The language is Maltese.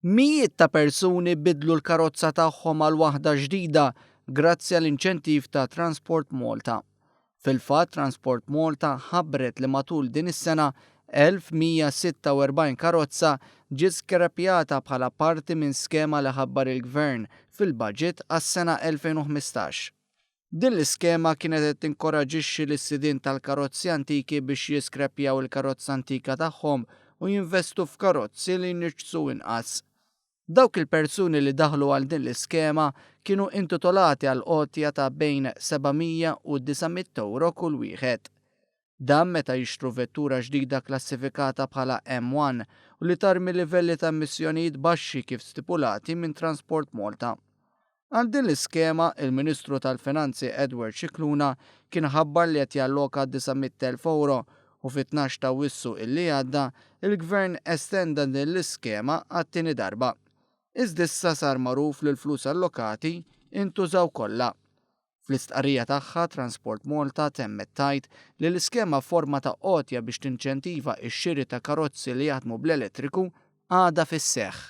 Mijiet ta' persuni bidlu l-karozza tagħhom għal waħda ġdida grazzi għall-inċentiv ta' Transport Malta. Fil-fatt Transport Malta ħabbret li matul din is-sena 1146 karozza ġiet skrapjata bħala parti minn skema li ħabbar il-Gvern fil-budget għas-sena 2015. Din l-iskema kienet qed tinkoraġixxi lis-sidien tal-karozzi antiki biex jiskrapjaw il-karozza antika tagħhom u jinvestu f'karozzi li jinirċsu inqas. Dawk il-persuni li daħlu għal din l-iskema kienu intitolati għal qotja ta' bejn 700 u 900 euro kull wieħed. Dan meta jixtru vettura ġdida klassifikata bħala M1 u li tarmi livelli ta' emissjonijiet baxxi kif stipulati minn Transport Malta. Għal din l-iskema, il-Ministru tal-Finanzi Edward Scicluna kien ħabbar li qed jalloka 900,000 euro u fit-12 ta' Wissu illi għadda, il-Gvern estenda din l-iskema għat-tieni darba. Iżda issa sar magħruf li l-flus allokati intużaw kollha. Fl-istqarrija tagħha Transport Malta temmet tgħid li l-iskema forma ta' qotja biex tinċentiva x-xiri ta' karozzi li jaħdmu bl-elettriku għadha fis-seħħ.